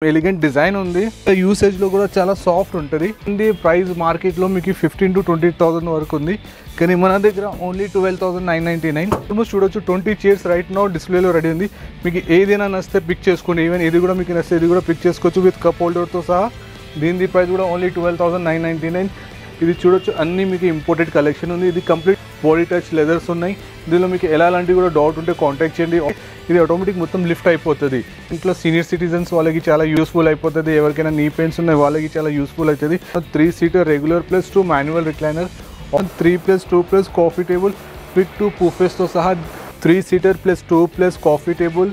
Elegant design ఉంది. Usage లో కూడా చాలా సాఫ్ట్ ఉంటుంది. ఇది ప్రైస్ మార్కెట్ లో మీకు 15,000 to 20,000 వరకు ఉంది. కానీ మన దగ్గర ఓన్లీ 12,999. ఆల్మోస్ట్ చూడొచ్చు 20 చైర్స్ రైట్ నౌ డిస్ప్లేలో రెడీ ఉంది. మీకు ఏదైనా నచ్చితే పిక్ చేసుకోండి. ఈవెన్ ఇది కూడా మీకు నచ్చితే ఇది కూడా పిక్ చేసుకోవచ్చు విత్ కప్ హోల్డర్తో సహా. దీని ప్రైస్ కూడా ఓన్లీ 12,999. ఇది చూడొచ్చు అన్నీ మీకు ఇంపోర్టెడ్ కలెక్షన్ ఉంది. ఇది కంప్లీట్ బాడీ టచ్ లెదర్స్ ఉన్నాయి. దీనిలో మీకు ఎలాంటి కూడా డౌట్ ఉంటే కాంటాక్ట్ చేయండి. ఇది ఆటోమేటిక్ మొత్తం లిఫ్ట్ అయిపోతుంది. ఇంట్లో సీనియర్ సిటిజన్స్ వాళ్ళకి చాలా యూస్ఫుల్ అయిపోతుంది. ఎవరికైనా నీ పెయిన్స్ ఉన్నాయి వాళ్ళకి చాలా యూస్ఫుల్ అవుతుంది. 3 seater regular plus 2 manual recliner, 3+2+ coffee table with 2 పూఫెస్తో సహా. 3 seater plus 2+ coffee table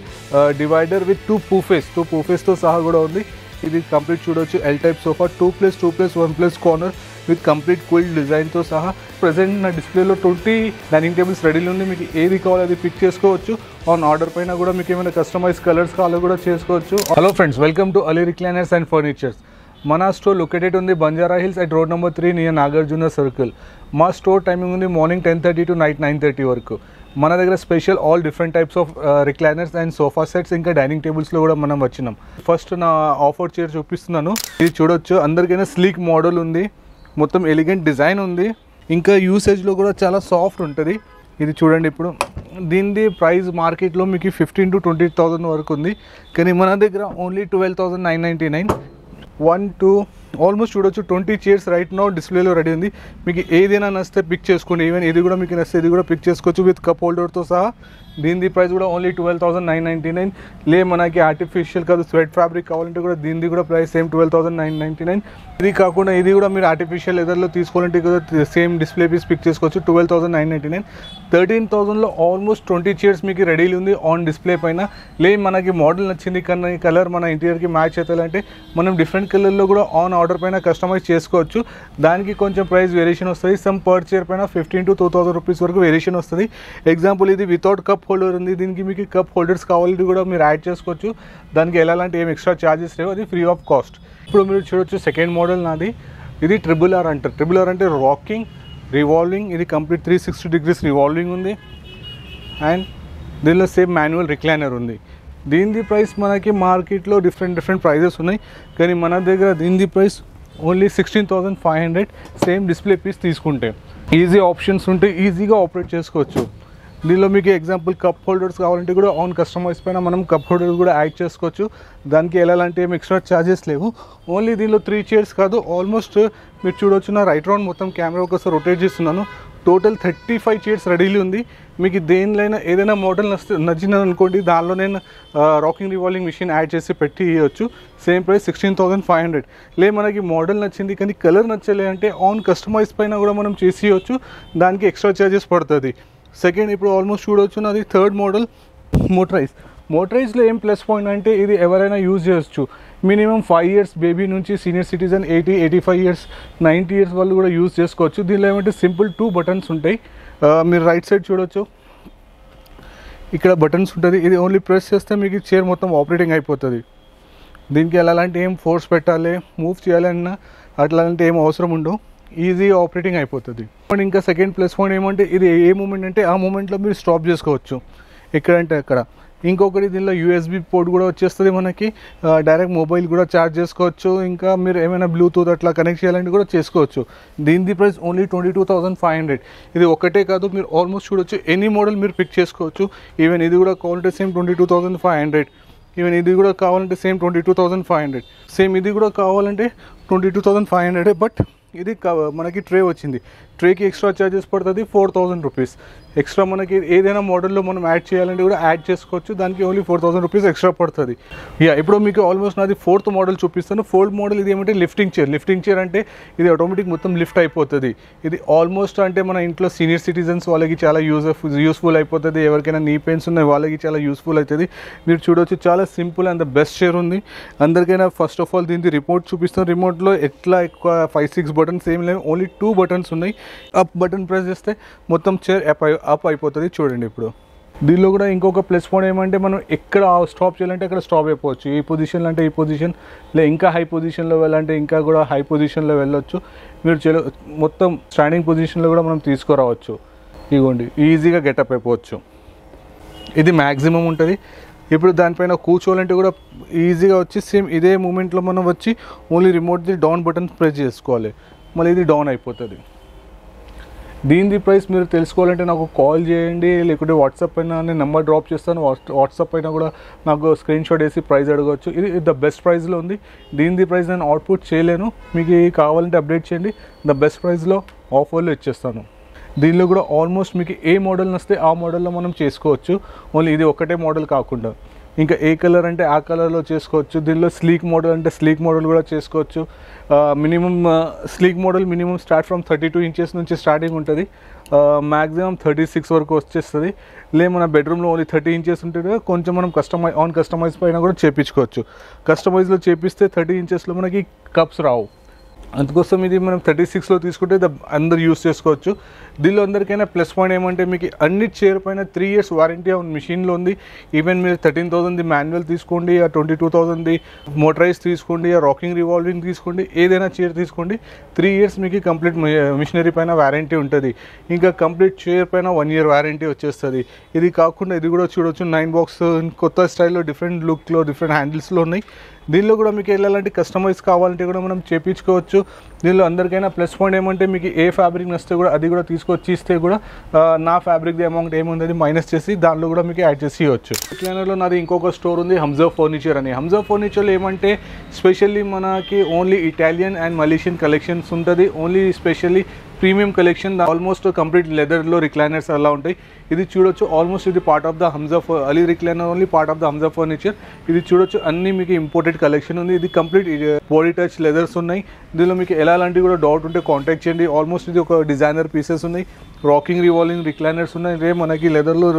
divider with 2 పూఫెస్తో సహా కూడా ఉంది. ఇది కంప్లీట్ చూడొచ్చు L type sofa 2+2+1+ corner with complete క్విల్ డిజైన్తో సహా. ప్రజెంట్ నా డిస్ప్లేలో 20 డైనింగ్ టేబుల్స్ రెడీలో ఉంది. మీకు ఏది కావాలో అది పిక్ చేసుకోవచ్చు. ఆన్ ఆర్డర్ పైన కూడా మీకు ఏమైనా కస్టమైజ్ కలర్స్ కావాలో కూడా చేసుకోవచ్చు. Hello friends, welcome to Ali recliners and furnitures. మన స్టోర్ లొకేటెడ్ ఉంది Banjara hills at road number 3 near Nagarjuna circle. మా స్టోర్ టైమింగ్ ఉంది మార్నింగ్ 10:30 to నైట్ 9:30 వరకు. మన దగ్గర special all different types of recliners and sofa sets ఇంకా డైనింగ్ టేబుల్స్లో కూడా మనం వచ్చినాం. ఫస్ట్ నా ఆఫర్ చైర్ చూపిస్తున్నాను. ఇది చూడొచ్చు అందరికైనా స్లీక్ మోడల్ ఉంది. మొత్తం ఎలిగెంట్ డిజైన్ ఉంది. ఇంకా యూసేజ్లో కూడా చాలా సాఫ్ట్ ఉంటుంది. ఇది చూడండి. ఇప్పుడు దీనిది ప్రైస్ మార్కెట్లో మీకు 15,000 to 20,000 వరకు ఉంది. కానీ మన దగ్గర ఓన్లీ 12,999. 1 2 ఆల్మోస్ట్ చూడొచ్చు 20 చైర్స్ రైట్ నౌ డిస్ప్లేలో రెడీ ఉంది. మీకు ఏదైనా నచ్చితే పిక్ చేసుకోండి. ఈవెన్ ఇది కూడా మీకు నచ్చితే ఇది కూడా పిక్ చేసుకోవచ్చు విత్ కప్ హోల్డర్తో సహా. దీని ప్రైస్ కూడా ఓన్లీ 12,999. లే మనకి ఆర్టిఫిషియల్ కాదు స్వెట్ ఫ్యాబ్రిక్ కావాలంటే కూడా దీనిది కూడా ప్రైస్ సేమ్ 12,999. ఇది కాకుండా ఇది కూడా మీరు ఆర్టిఫిషియల్ లెదర్లో తీసుకోవాలంటే కూడా సేమ్ డిస్ప్లే పీస్ పిక్ చేసుకోవచ్చు 12,999. 13,000లో ఆల్మోస్ట్ 20 చైర్స్ మీకు రెడీ ఉంది ఆన్ డిస్ప్లే పైన. లే మనకి మోడల్ నచ్చింది కానీ కలర్ మన ఇంటీరియర్కి మ్యాచ్ అవుతాయంటే మనం డిఫరెంట్ కలర్లో కూడా ఆన్ ఆర్డర్ పైన కస్టమైజ్ చేసుకోవచ్చు. దానికి కొంచెం ప్రైస్ వేరియేషన్ వస్తుంది. సమ్ పర్ చైర్ పైన 15,000 to 2,000 రూపీస్ వరకు వేరియేషన్ వస్తుంది. ఎగ్జాంపుల్ ఇది వితౌట్ కప్ హోల్డర్ ఉంది. దీనికి మీకు కప్ హోల్డర్స్ కావాలంటే కూడా మీరు యాడ్ చేసుకోవచ్చు. దానికి ఎలాంటి ఏం ఎక్స్ట్రా ఛార్జెస్ లేవు. అది ఫ్రీ ఆఫ్ కాస్ట్. ఇప్పుడు మీరు చూడొచ్చు సెకండ్ మోడల్ నాది. ఇది RRR అంటారు. RRR అంటే రాకింగ్ రివాల్వింగ్. ఇది కంప్లీట్ 360 degrees రివాల్వింగ్ ఉంది. అండ్ దీనిలో సేమ్ మాన్యువల్ రిక్లైనర్ ఉంది. దీని ప్రైస్ మనకి మార్కెట్లో డిఫరెంట్ ప్రైజెస్ ఉన్నాయి. కానీ మన దగ్గర దీని price only 16,500. Same display piece తీసుకుంటే ఈజీ ఆప్షన్స్ ఉంటే ఈజీగా ఆపరేట్ చేసుకోవచ్చు. దీనిలో మీకు ఎగ్జాంపుల్ కప్ హోల్డర్స్ కావాలంటే కూడా ఆన్ కస్టమైజ్ పైన మనం కప్ హోల్డర్స్ కూడా యాడ్ చేసుకోవచ్చు. దానికి ఎలాంటి ఏం ఎక్స్ట్రా ఛార్జెస్ లేవు. ఓన్లీ దీనిలో 3 చైర్స్ కాదు ఆల్మోస్ట్ మీరు చూడొచ్చు. నా రైట్ రౌండ్ మొత్తం కెమెరా ఒకసారి రొటేట్ చేస్తున్నాను. టోటల్ 35 చైర్స్ రెడీలు ఉంది. మీకు దేనిలైనా ఏదైనా మోడల్ నచ్చినది అనుకోండి, దానిలో నేను రాకింగ్ రివాల్వింగ్ మిషన్ యాడ్ చేసి పెట్టి ఇవ్వచ్చు. Same price 16,500. లే మనకి మోడల్ నచ్చింది కానీ కలర్ నచ్చలే అంటే ఆన్ కస్టమైజ్ పైన కూడా మనం చేసి ఇవ్వచ్చు. దానికి ఎక్స్ట్రా ఛార్జెస్ పడుతుంది. సెకండ్ ఇప్పుడు ఆల్మోస్ట్ చూడవచ్చు నాది థర్డ్ మోడల్ మోటరైజ్లో ఏం ప్లస్ పాయింట్ అంటే ఇది ఎవరైనా యూజ్ చేయొచ్చు. మినిమం 5 years బేబీ నుంచి సీనియర్ సిటిజన్ 85 years 90 years వాళ్ళు కూడా యూజ్ చేసుకోవచ్చు. దీనిలో ఏమంటే సింపుల్ 2 buttons ఉంటాయి. మీరు రైట్ సైడ్ చూడొచ్చు, ఇక్కడ బటన్స్ ఉంటుంది. ఇది ఓన్లీ ప్రెస్ చేస్తే మీకు చైర్ మొత్తం ఆపరేటింగ్ అయిపోతుంది. దీనికి ఎలాంటి ఏం ఫోర్స్ పెట్టాలి మూవ్ చేయాలన్నా అట్లాంటి ఏం అవసరం ఉండవు. ఈజీ ఆపరేటింగ్ అయిపోతుంది. అండ్ ఇంకా సెకండ్ ప్లస్ పాయింట్ ఏమంటే ఇది ఏ మూమెంట్ అంటే ఆ మూమెంట్లో మీరు స్టాప్ చేసుకోవచ్చు ఎక్కడంటే అక్కడ. ఇంకొకటి దీనిలో USB పోర్ట్ కూడా వచ్చేస్తుంది మనకి. డైరెక్ట్ మొబైల్ కూడా ఛార్జ్ చేసుకోవచ్చు. ఇంకా మీరు ఏమైనా బ్లూటూత్ అట్లా కనెక్ట్ చేయాలంటే కూడా చేసుకోవచ్చు. దీని ప్రైస్ ఓన్లీ 22,500. ఇది ఒకటే కాదు, మీరు ఆల్మోస్ట్ చూడొచ్చు ఎనీ మోడల్ మీరు పిక్ చేసుకోవచ్చు. ఈవెన్ ఇది కూడా కావాలంటే సేమ్ 22,500. ఈవెన్ ఇది కూడా కావాలంటే సేమ్ 22,500. సేమ్ ఇది కూడా కావాలంటే 22,500. బట్ ఇది మనకి ట్రే వచ్చింది. ట్రేకి ఎక్స్ట్రా ఛార్జెస్ పడుతుంది 4,000 రూపీస్ ఎక్స్ట్రా. మనకి ఏదైనా మోడల్లో మనం యాడ్ చేయాలంటే కూడా యాడ్ చేసుకోవచ్చు. దానికి ఓన్లీ 4,000 రూపీస్ ఎక్స్ట్రా పడుతుంది. ఇప్పుడు మీకు ఆల్మోస్ట్ నాది 4th మోడల్ చూపిస్తాను. 4th మోడల్ ఇది ఏమంటే లిఫ్టింగ్ చైర్ అంటే ఇది ఆటోమేటిక్ మొత్తం లిఫ్ట్ అయిపోతుంది. ఇది ఆల్మోస్ట్ అంటే మన ఇంట్లో సీనియర్ సిటిజన్స్ వాళ్ళకి చాలా యూస్ఫుల్ అయిపోతుంది. ఎవరికైనా నీ పెయిన్స్ ఉన్నాయి వాళ్ళకి చాలా యూస్ఫుల్ అవుతుంది. మీరు చూడవచ్చు చాలా simple and the best chair ఉంది అందరికైనా. ఫస్ట్ ఆఫ్ ఆల్ దీనికి రిమోట్ చూపిస్తాను. రిమోట్లో ఎట్లా ఎక్కువ 5-6 buttons ఏం లేవు, ఓన్లీ 2 buttons ఉన్నాయి. అప్ బటన్ ప్రెస్ చేస్తే మొత్తం చైర్ అప్ అయిపోతుంది. చూడండి ఇప్పుడు దీనిలో కూడా ఇంకొక ప్లస్ పాయింట్ ఏమంటే మనం ఎక్కడ స్టాప్ చేయాలంటే అక్కడ స్టాప్ అయిపోవచ్చు. ఈ పొజిషన్లో అంటే ఈ పొజిషన్, ఇంకా హై పొజిషన్లో వెళ్ళాలంటే ఇంకా కూడా హై పొజిషన్లో వెళ్ళొచ్చు. మీరు మొత్తం స్టాండింగ్ పొజిషన్లో కూడా మనం తీసుకురావచ్చు. ఇదిగోండి ఈజీగా గెటప్ అయిపోవచ్చు. ఇది మ్యాక్సిమం ఉంటుంది. ఇప్పుడు దానిపైన కూర్చోవాలంటే కూడా ఈజీగా వచ్చి సేమ్ ఇదే మూమెంట్లో మనం వచ్చి ఓన్లీ రిమోట్ది డౌన్ బటన్ ప్రెస్ చేసుకోవాలి, మళ్ళీ ఇది డౌన్ అయిపోతుంది. దీని ప్రైస్ మీరు తెలుసుకోవాలంటే నాకు కాల్ చేయండి, లేకుంటే వాట్సాప్ పైన నేను నెంబర్ డ్రాప్ చేస్తాను. వాట్సాప్ పైన కూడా నాకు స్క్రీన్ షాట్ వేసి ప్రైస్ అడగవచ్చు. ఇది ద బెస్ట్ ప్రైస్లో ఉంది. దీని ప్రైస్ నేను అవుట్పుట్ చేయలేను, మీకు కావాలంటే అప్డేట్ చేయండి. ద బెస్ట్ ప్రైస్లో ఆఫర్లో ఇచ్చేస్తాను. దీనిలో కూడా ఆల్మోస్ట్ మీకు ఏ మోడల్ నస్తే ఆ మోడల్లో మనం చేసుకోవచ్చు. ఓన్లీ ఇది ఒకటే మోడల్ కాకుండా ఇంకా ఏ కలర్ అంటే ఆ కలర్లో చేసుకోవచ్చు. దీనిలో స్లీక్ మోడల్ అంటే స్లీక్ మోడల్ కూడా చేసుకోవచ్చు. Minimum sleek model minimum start from 32 inches నుంచి స్టార్టింగ్ ఉంటుంది, మ్యాక్సిమం 36 వరకు వచ్చేస్తుంది. మన బెడ్రూమ్లో ఓన్లీ 30 ఇంచెస్ ఉంటుంది, కొంచెం మనం కస్టమైజ్ పైన కూడా చేయించుకోవచ్చు. కస్టమైజ్లో చేపిస్తే 30 ఇంచెస్లో మనకి కప్స్ రావు, అందుకోసం ఇది మనం 36లో తీసుకుంటే అందరు యూస్ చేసుకోవచ్చు. దీనిలో అందరికైనా ప్లస్ పాయింట్ ఏమంటే మీకు అన్ని చైర్ పైన 3 years వారంటీ మిషన్లో ఉంది. ఈవెన్ మీరు 13,000ది మాన్యువల్ తీసుకోండి, 22,000ది మోటరైజ్ తీసుకోండి, రాకింగ్ రివాల్వింగ్ తీసుకోండి, ఏదైనా చైర్ తీసుకోండి, 3 years మీకు కంప్లీట్ మిషనరీ పైన వారంటీ ఉంటుంది. ఇంకా కంప్లీట్ చైర్ పైన 1 year వారంటీ వచ్చేస్తుంది. ఇది కాకుండా ఇది కూడా చూడవచ్చు, 9 box కొత్త స్టైల్లో డిఫరెంట్ లుక్లో డిఫరెంట్ హ్యాండిల్స్లో ఉన్నాయి. దీనిలో కూడా మీకు ఎలాంటి కస్టమైజ్ కావాలంటే కూడా మనం చేయించుకోవచ్చు. దీనిలో అందరికైనా ప్లస్ పాయింట్ ఏమంటే మీకు ఏ ఫ్యాబ్రిక్ నచ్చితే కూడా అది కూడా తీసుకొచ్చి ఇస్తే కూడా నా ఫ్యాబ్రిక్ది అమౌంట్ ఏముంది మైనస్ చేసి దానిలో కూడా మీకు యాడ్ చేసి ఇవ్వచ్చు. రిక్లైనర్లో నాది ఇంకొక స్టోర్ ఉంది, హంజా ఫర్నిచర్ అని. హంజా ఫర్నిచర్లో ఏమంటే స్పెషల్లీ మనకి only Italian and Malaysian collections ఉంటుంది. Only specially premium collection, almost complete లెదర్లో రిక్లైనర్స్ అలా ఉంటాయి. ఇది చూడొచ్చు, ఆల్మోస్ట్ ఇది part of the Hamza Ali recliner only part of the Hamza furniture. ఇది చూడొచ్చు, అన్ని మీకు ఇంపోర్టెడ్ కలెక్షన్ ఉంది. ఇది కంప్లీట్ బాడీ టచ్ లెదర్స్ ఉన్నాయి. దీనిలో మీకు ఎలాంటి కూడా డౌట్ ఉంటే కాంటాక్ట్ చేయండి. ఆల్మోస్ట్ ఇది ఒక డిజైనర్ పీసెస్ ఉన్నాయి, రాకింగ్ రివాల్వింగ్ రిక్లైనర్స్ ఉన్నాయి, రే మనకి లెదర్లో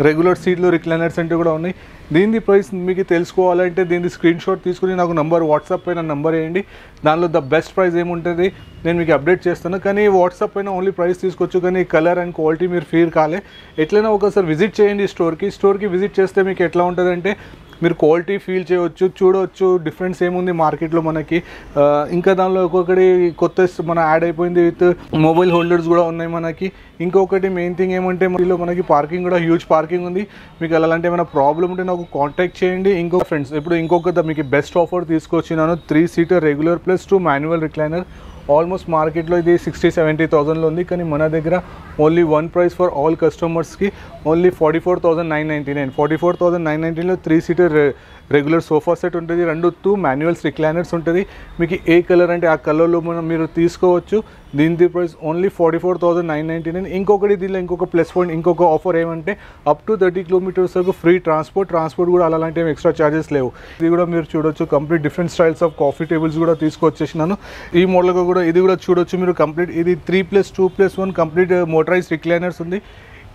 రెగ్యులర్ సీట్లో రిక్లైనర్స్ అంటే కూడా ఉన్నాయి. దీని ప్రైస్ మీకు తెలుసుకోవాలంటే దీని స్క్రీన్ షాట్ తీసుకుని నాకు వాట్సాప్ పైన నంబర్ వేయండి. దానిలో ద బెస్ట్ ప్రైస్ ఏముంటుంది నేను మీకు అప్డేట్ చేస్తాను. కానీ వాట్సాప్ పైన ఓన్లీ ప్రైస్ తీసుకోవచ్చు, కానీ కలర్ అండ్ క్వాలిటీ మీరు ఫీల్ కాలే. ఎట్లయినా ఒకసారి విజిట్ చేయండి స్టోర్కి విజిట్ చేస్తే మీకు ఎట్లా ఉంటుందంటే మీరు క్వాలిటీ ఫీల్ చేయవచ్చు, చూడవచ్చు డిఫరెన్స్ ఏముంది మార్కెట్లో మనకి. ఇంకా దానిలో ఒక్కొక్కటి కొత్త మన యాడ్ అయిపోయింది విత్ మొబైల్ హోల్డర్స్ కూడా ఉన్నాయి మనకి. ఇంకొకటి మెయిన్ థింగ్ ఏమంటే మనలో మనకి పార్కింగ్ కూడా హ్యూజ్ పార్కింగ్ ఉంది. మీకు అలాంటి ఏమైనా ప్రాబ్లం ఉంటే నాకు కాంటాక్ట్ చేయండి. ఫ్రెండ్స్ ఇప్పుడు ఇంకొక మీకు బెస్ట్ ఆఫర్ తీసుకొచ్చినాను, 3 seater regular plus 2 manual recliner. Almost మార్కెట్లో ఇది 60-70,000లో ఉంది, కానీ మన దగ్గర only one price for all కస్టమర్స్కి ఓన్లీ 44,999. 44,999లో 3 seater రెగ్యులర్ సోఫా సెట్ ఉంటుంది, 2 మాన్యువల్స్ రిక్లైనర్స్ ఉంటుంది. మీకు ఏ కలర్ అంటే ఆ కలర్లో మీరు తీసుకోవచ్చు. దీని ప్రైస్ ఓన్లీ 44,999. ఇంకొకటి దీనిలో ఇంకొక ప్లస్ పాయింట్, ఇంకొక ఆఫర్ ఏమంటే అప్ టు 30 kilometers వరకు ఫ్రీ ట్రాన్స్పోర్ట్ కూడా అలాంటి ఏమి ఎక్స్ట్రా ఛార్జెస్ లేవు. ఇది కూడా మీరు చూడొచ్చు, complete different styles of coffee tables కూడా తీసుకొచ్చేసినాను. ఈ మోడల్గా కూడా ఇది కూడా చూడొచ్చు మీరు. కంప్లీట్ ఇది 3+2+1 కంప్లీట్ మోటరైజ్ రిక్లైనర్స్ ఉంది.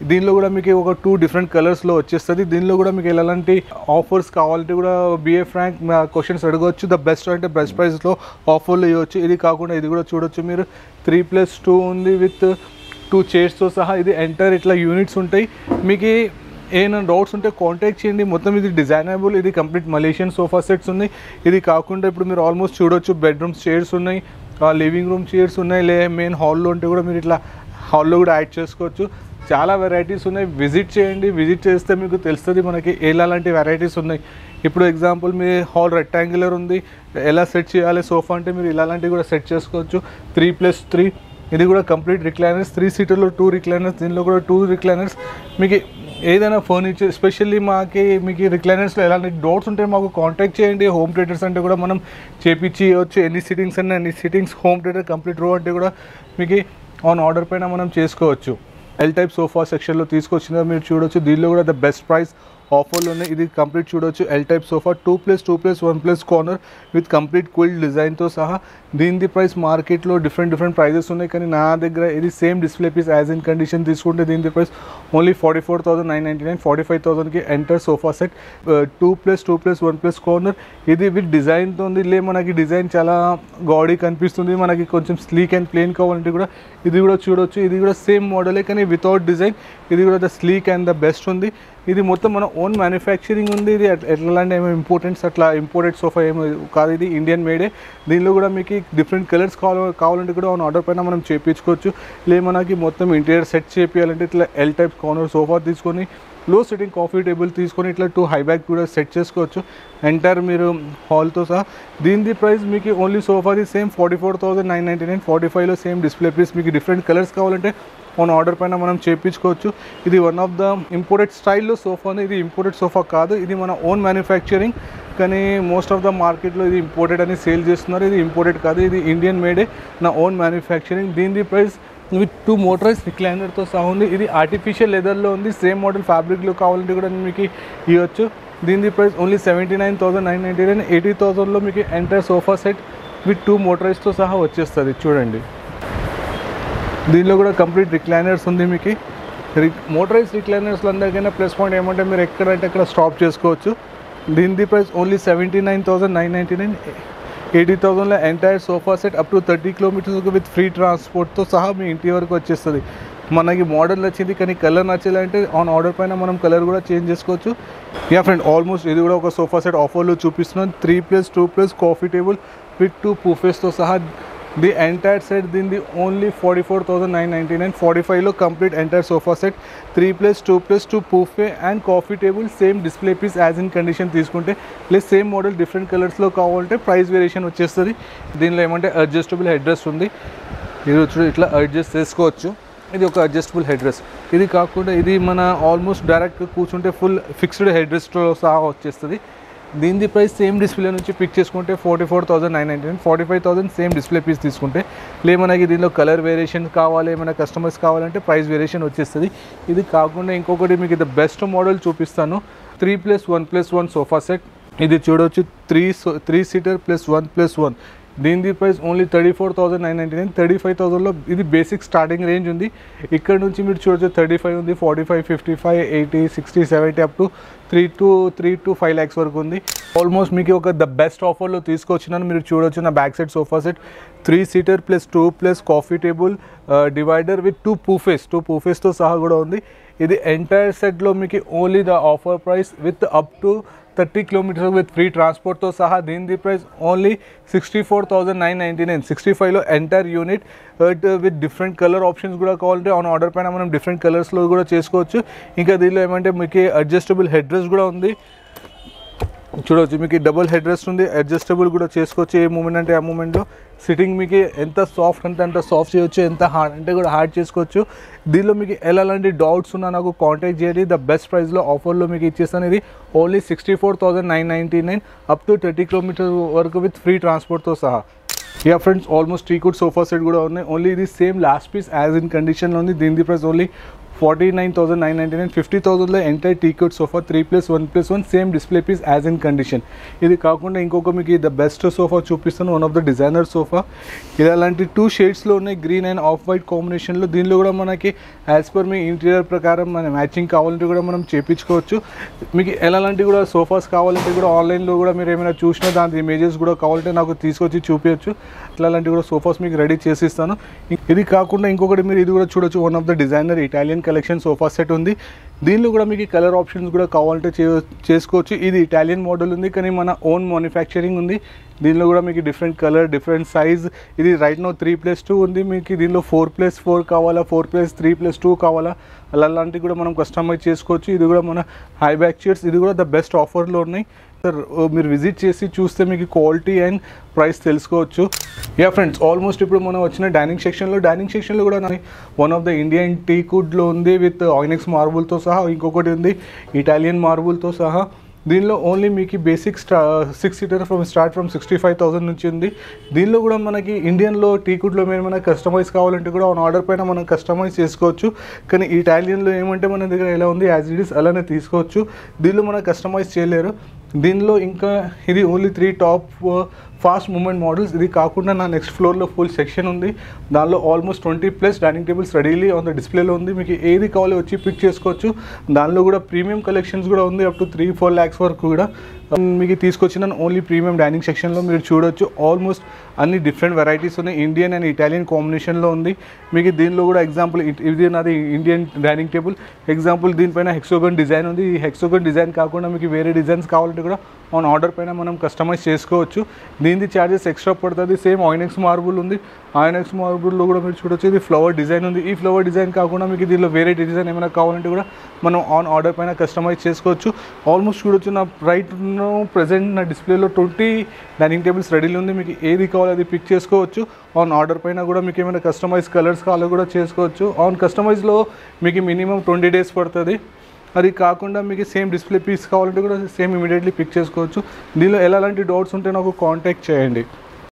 దీనిలో కూడా మీకు ఒక 2 different కలర్స్లో వచ్చేస్తుంది. దీనిలో కూడా మీకు ఎలాంటి ఆఫర్స్ కావాలంటే కూడా బిఏ ఫ్రాంక్ క్వశ్చన్స్ అడగవచ్చు. ద బెస్ట్ అంటే బెస్ట్ ప్రైస్లో ఆఫర్లు ఇవ్వచ్చు. ఇది కాకుండా ఇది కూడా చూడొచ్చు మీరు, 3+2 ఉంది విత్ 2 చైర్స్తో సహా. ఇది ఎంటర్ ఇట్లా యూనిట్స్ ఉంటాయి. మీకు ఏమైనా డౌట్స్ ఉంటే కాంటాక్ట్ చేయండి. మొత్తం ఇది డిజైనబుల్, ఇది కంప్లీట్ మలేషియన్ సోఫా సెట్స్ ఉన్నాయి. ఇది కాకుండా ఇప్పుడు మీరు ఆల్మోస్ట్ చూడొచ్చు బెడ్రూమ్ చైర్స్ ఉన్నాయి, లివింగ్ రూమ్ చైర్స్ ఉన్నాయి, మెయిన్ హాల్లో ఉంటే కూడా మీరు ఇట్లా హాల్లో కూడా యాడ్ చేసుకోవచ్చు. చాలా వెరైటీస్ ఉన్నాయి. విజిట్ చేయండి, విజిట్ చేస్తే మీకు తెలుస్తుంది మనకి ఎలాంటి వెరైటీస్ ఉన్నాయి. ఇప్పుడు ఎగ్జాంపుల్ మీ హాల్ రెక్టాంగులర్ ఉంది, ఎలా సెట్ చేయాలి సోఫా అంటే మీరు ఇలాంటివి కూడా సెట్ చేసుకోవచ్చు. 3+3 ఇది కూడా కంప్లీట్ రిక్లైనర్స్, 3 seaterలో 2 రిక్లైనర్స్, దీనిలో కూడా 2 రిక్లైనర్స్. మీకు ఏదైనా ఫర్నిచర్ స్పెషల్లీ మీకు రిక్లైనర్స్లో ఎలాంటి డౌట్స్ ఉంటే మాకు కాంటాక్ట్ చేయండి. హోమ్ థియేటర్స్ అంటే కూడా మనం చేపించి ఇవ్వచ్చు. ఎన్ని సిట్టింగ్స్ అన్నీ అన్ని సిట్టింగ్స్, హోమ్ థియేటర్ కంప్లీట్ రో అంటే కూడా మీకు ఆన్ ఆర్డర్ పైన మనం చేసుకోవచ్చు. ఎల్ టైప్ సోఫా సెక్షన్లో తీసుకొచ్చిన మీరు చూడొచ్చు. దీనిలో కూడా ద బెస్ట్ ప్రైస్ ఆఫర్లు ఉన్నాయి. ఇది కంప్లీట్ చూడొచ్చు, L type sofa 2+2+1+ corner with complete క్విల్ డిజైన్తో సహా. దీని ప్రైస్ మార్కెట్లో డిఫరెంట్ ప్రైజెస్ ఉన్నాయి, కానీ నా దగ్గర ఇది same display piece as in condition తీసుకుంటే దీని ప్రైస్ ఓన్లీ 44,999. 45,000కి ఎంటర్ సోఫా సెట్ 2+2+1+ కార్నర్. ఇది విత్ డిజైన్తో ఉంది. మనకి డిజైన్ చాలా గాడీ కనిపిస్తుంది, మనకి కొంచెం స్లీక్ అండ్ ప్లెయిన్ కావాలంటే కూడా ఇది కూడా చూడొచ్చు. ఇది కూడా సేమ్ మోడలే కానీ వితౌట్ డిజైన్. ఇది కూడా the sleek and the best ఉంది. ఇది మొత్తం మన ఓన్ మ్యానుఫ్యాక్చరింగ్ ఉంది. ఇది ఎట్లాంటి ఏమో ఇంపోర్టెడ్ సోఫా ఏమో కాదు, ఇది ఇండియన్ మేడే. దీనిలో కూడా మీకు డిఫరెంట్ కలర్స్ కావాలంటే కూడా ఆన్ ఆర్డర్ పైన మనం చేయించుకోవచ్చు. మనకి మొత్తం ఇంటీరియర్ సెట్ చేయాలంటే ఇట్లా ఎల్ టైప్ కార్నర్ సోఫా తీసుకొని లో సిట్టింగ్ కాఫీ టేబుల్ తీసుకొని ఇట్లా 2 హై బ్యాక్ కూడా సెట్ చేసుకోవచ్చు ఎంటైర్ మీరు హాల్తో సహా. దీని ప్రైస్ మీకు ఓన్లీ సోఫాది సేమ్ 44,999. 45లో సేమ్ డిస్ప్లే పీస్. మీకు డిఫరెంట్ కలర్స్ కావాలంటే మన ఆర్డర్ పైన మనం చేయించుకోవచ్చు. ఇది వన్ ఆఫ్ ద ఇంపోర్టెడ్ స్టైల్లో సోఫాని. ఇది ఇంపోర్టెడ్ సోఫా కాదు, ఇది మన ఓన్ మ్యానుఫ్యాక్చరింగ్. కానీ మోస్ట్ ఆఫ్ ద మార్కెట్లో ఇది ఇంపోర్టెడ్ అని సేల్ చేస్తున్నారు. ఇది ఇంపోర్టెడ్ కాదు, ఇది ఇండియన్ మేడే, నా ఓన్ మ్యానుఫ్యాక్చరింగ్. దీని ప్రైస్ విత్ 2 మోటరైజ్ రిక్లైనర్తో సహా ఉంది. ఇది ఆర్టిఫిషియల్ లెదర్లో ఉంది. సేమ్ మోడల్ ఫ్యాబ్రిక్లో కావాలంటే కూడా మీకు ఇవ్వచ్చు. దీని ప్రైస్ ఓన్లీ 79,999. 80,000లో మీకు ఎంటైర్ సోఫా సెట్ విత్ 2 మోటరైజ్తో సహా వచ్చేస్తుంది. చూడండి, దీనిలో కూడా కంప్లీట్ రిక్లైనర్స్ ఉంది. మీకు మోటరైజ్ రిక్లైనర్స్లో అందరికైనా ప్లస్ పాయింట్ ఏమంటే మీరు ఎక్కడంటే అక్కడ స్టాప్ చేసుకోవచ్చు. దీని ప్రైస్ ఓన్లీ 79,999. 80,000లో entire sofa set up to 30 kilometres with free ట్రాన్స్పోర్ట్తో సహా మీ ఇంటి వరకు వచ్చేస్తుంది. మనకి మోడల్ నచ్చింది కానీ కలర్ నచ్చాలంటే ఆన్ ఆర్డర్ పైన మనం కలర్ కూడా చేంజ్ చేసుకోవచ్చు. యా ఫ్రెండ్, ఆల్మోస్ట్ ఇది కూడా ఒక సోఫా సెట్ ఆఫర్లో చూపిస్తున్నాను. 3+2+ కాఫీ టేబుల్ విత్ 2 పూఫెస్తో సహా. ది ఎంటైర్ సెట్ దీనిది ఓన్లీ 44,999. 45లో complete entire sofa set 3+2+2 pouffe and coffee table same display piece as in condition తీసుకుంటే ప్లస్ సేమ్ మోడల్ డిఫరెంట్ కలర్స్లో కావాలంటే ప్రైస్ వేరియేషన్ వచ్చేస్తుంది. దీనిలో ఏమంటే అడ్జస్టబుల్ హెడ్ రెస్ట్ ఉంది. ఇది వచ్చి ఇట్లా అడ్జస్ట్ చేసుకోవచ్చు. ఇది ఒక అడ్జస్టబుల్ హెడ్ రెస్ట్. ఇది కాకుండా ఇది మన ఆల్మోస్ట్ డైరెక్ట్ కూర్చుంటే ఫుల్ ఫిక్స్డ్ హెడ్ రెస్ట్తో సహా వచ్చేస్తుంది. దీని ప్రైస్ సేమ్ డిస్ప్లే నుంచి పిక్ చేసుకుంటే 44,999. 45,000 సేమ్ డిస్ప్లే పీస్ తీసుకుంటే మనకి దీనిలో కలర్ వేరియేషన్ కావాలి, ఏమైనా కస్టమైజ్ కావాలంటే ప్రైస్ వేరియేషన్ వచ్చేస్తుంది. ఇది కాకుండా ఇంకొకటి మీకు ఇది బెస్ట్ మోడల్ చూపిస్తాను. 3+1+1 సోఫా సెట్. ఇది చూడవచ్చు 3 సీటర్ +1+1. దీని ప్రైస్ ఓన్లీ 34,999. 35,000లో ఇది బేసిక్ స్టార్టింగ్ రేంజ్ ఉంది. ఇక్కడ నుంచి మీరు చూడవచ్చు 35 ఉంది, 45, 55, 80, 60, 70 అప్ టు 3 to 5 lakhs వరకు ఉంది. ఆల్మోస్ట్ మీకు ఒక ద బెస్ట్ ఆఫర్లో తీసుకొచ్చినాను. మీరు చూడవచ్చు నా back side sofa set 3 seater +2+ coffee table divider with 2 పూఫెస్తో సహా కూడా ఉంది. ఇది ఎంటైర్ సెట్లో మీకు only the offer price with up to 30 kilometres with free ట్రాన్స్పోర్ట్తో సహా. దీని ప్రైస్ ఓన్లీ 64,999. 65లో entire unit with different colour options కూడా కావాలంటే ఆన్ ఆర్డర్ పైన మనం డిఫరెంట్ కలర్స్లో కూడా చేసుకోవచ్చు. ఇంకా దీనిలో ఏమంటే మీకు అడ్జస్టబుల్ హెడ్ రెస్ట్ కూడా ఉంది. చూడవచ్చు మీకు డబుల్ హెడ్ రెస్ట్ ఉంది, అడ్జస్టబుల్ కూడా చేసుకోవచ్చు. ఏ మూమెంట్ అంటే ఆ మూమెంట్లో సిట్టింగ్ మీకు ఎంత సాఫ్ట్ అంటే అంత సాఫ్ట్ చేయొచ్చు, ఎంత హార్డ్ అంటే కూడా హార్డ్ చేసుకోవచ్చు. దీనిలో మీకు ఎలాంటి డౌట్స్ ఉన్నా నాకు కాంటాక్ట్ చేయండి. ద బెస్ట్ ప్రైస్లో ఆఫర్లో మీకు ఇచ్చేస్తాను. ఇది ఓన్లీ 64,999 అప్ టు 30 కిలోమీటర్స్ వరకు విత్ ఫ్రీ ట్రాన్స్పోర్ట్తో సహా. Yeah friends, almost teakwood sofa set కూడా ఉన్నాయి. ఓన్లీ ఇది same last piece as in కండిషన్లో ఉంది. దీని ప్రైస్ ఓన్లీ 49,999. 50,000లో entire teakwood sofa 3+1+1 same display piece as in condition. ఇది కాకుండా ఇంకొక మీకు ద బెస్ట్ సోఫా చూపిస్తాను. One of the designer sofa. ఇది అలాంటి 2 షేడ్స్లో ఉన్నాయి, గ్రీన్ అండ్ ఆఫ్ వైట్ కాంబినేషన్లో. దీనిలో కూడా మనకి యాజ్ పర్ మీ ఇంటీరియర్ ప్రకారం మన మ్యాచింగ్ కావాలంటే కూడా మనం చేయించుకోవచ్చు. మీకు ఎలాంటి కూడా సోఫాస్ కావాలంటే కూడా ఆన్లైన్లో కూడా మీరు ఏమైనా చూసినా దాని ఇమేజెస్ కూడా కావాలంటే నాకు తీసుకొచ్చి చూపించచ్చు. అలాంటి కూడా సోఫాస్ మీకు రెడీ చేసిస్తాను. ఇది కాకుండా ఇంకొకటి మీరు ఇది కూడా చూడొచ్చు. One of the designer Italian collection sofa set ఉంది. దీనిలో కూడా మీకు కలర్ ఆప్షన్స్ కూడా కావాలంటే చేసుకోవచ్చు. ఇది ఇటాలియన్ మోడల్ ఉంది కానీ మన ఓన్ మ్యానుఫ్యాక్చరింగ్ ఉంది. దీనిలో కూడా మీకు డిఫరెంట్ కలర్, డిఫరెంట్ సైజ్. ఇది రైట్ నో 3+2 ఉంది. మీకు దీనిలో 4+4 కావాలా, 4+3+2 కావాలా, అలాంటివి కూడా మనం కస్టమైజ్ చేసుకోవచ్చు. ఇది కూడా మన హై బ్యాక్ చైర్స్. ఇది కూడా ద బెస్ట్ ఆఫర్లో ఉన్నాయి. సార్ మీరు విజిట్ చేసి చూస్తే మీకు క్వాలిటీ అండ్ ప్రైస్ తెలుసుకోవచ్చు. యా ఫ్రెండ్స్, ఆల్మోస్ట్ ఇప్పుడు మనం వచ్చిన డైనింగ్ సెక్షన్లో కూడా వన్ ఆఫ్ ద ఇండియన్ టీకుడ్లో ఉంది విత్ ఆయినెక్స్ మార్బుల్తో సహా. ఇంకొకటి ఉంది ఇటాలియన్ మార్బుల్తో సహా. దీనిలో ఓన్లీ మీకు బేసిక్ 6 సీటర్ స్టార్ట్ ఫ్రమ్ 65,000 నుంచి ఉంది. దీనిలో కూడా మనకి ఇండియన్లో టీకుడ్లో ఏమైనా కస్టమైజ్ కావాలంటే కూడా ఆన్ ఆర్డర్ పైన మనం కస్టమైజ్ చేసుకోవచ్చు. కానీ ఇటాలియన్లో ఏమంటే మన దగ్గర ఎలా ఉంది యాజ్ ఇట్ ఈస్ అలానే తీసుకోవచ్చు. దీనిలో మనం కస్టమైజ్ చేయలేరు. దీనిలో ఇంకా ఇది only 3 top fast movement models. ఇది కాకుండా నా నెక్స్ట్ ఫ్లోర్లో ఫుల్ సెక్షన్ ఉంది. దానిలో almost 20+ dining tables readily on the డిస్ప్లేలో ఉంది. మీకు ఏది కావాలో వచ్చి పిక్ చేసుకోవచ్చు. దానిలో కూడా ప్రీమియం కలెక్షన్స్ కూడా ఉంది. అప్ టు 3-4 lakhs వరకు కూడా మీకు తీసుకొచ్చిన ఓన్లీ ప్రీమియం డైనింగ్ సెక్షన్లో మీరు చూడొచ్చు. ఆల్మోస్ట్ అన్ని డిఫరెంట్ వెరైటీస్ ఉన్నాయి. ఇండియన్ అండ్ ఇటాలియన్ కాంబినేషన్లో ఉంది. మీకు దీనిలో కూడా ఎగ్జాంపుల్ ఇది నాది ఇండియన్ డైనింగ్ టేబుల్. ఎగ్జాంపుల్ దీనిపైన హెక్సోగన్ డిజైన్ ఉంది. ఈ హెక్సోగన్ డిజైన్ కాకుండా మీకు వేరే డిజైన్స్ కావాలంటే కూడా ఆన్ ఆర్డర్ పైన మనం కస్టమైజ్ చేసుకోవచ్చు. దీనికి ఛార్జెస్ ఎక్స్ట్రా పడుతుంది. సేమ్ ఐనెక్స్ మార్బుల్ ఉంది. ఐనెక్స్ మార్బుల్లో కూడా మీరు చూడొచ్చు, ఇది ఫ్లవర్ డిజైన్ ఉంది. ఈ ఫ్లవర్ డిజైన్ కాకుండా మీకు దీనిలో వేరే డిజైన్ ఏమైనా కావాలంటే కూడా మనం ఆన్ ఆర్డర్ పైన కస్టమైజ్ చేసుకోవచ్చు. ఆల్మోస్ట్ చూడొచ్చు నా రైట్ ప్రజెంట్ నా డిస్ప్లేలో 20 డైనింగ్ టేబుల్స్ రెడీలో ఉంది. మీకు ఏది కావాలో అది పిక్ చేసుకోవచ్చు. ఆన్ ఆర్డర్ పైన కూడా మీకు ఏమైనా కస్టమైజ్ కలర్స్ కావాలో కూడా చేసుకోవచ్చు. ఆన్ కస్టమైజ్లో మీకు మినిమం 20 days పడుతుంది. అది కాకుండా మీకు సేమ్ డిస్ప్లే పీస్ కావాలంటే కూడా సేమ్ ఇమీడియట్లీ పిక్ చేసుకోవచ్చు. దీనిలో ఎలాంటి డౌట్స్ ఉంటే నాకు కాంటాక్ట్ చేయండి.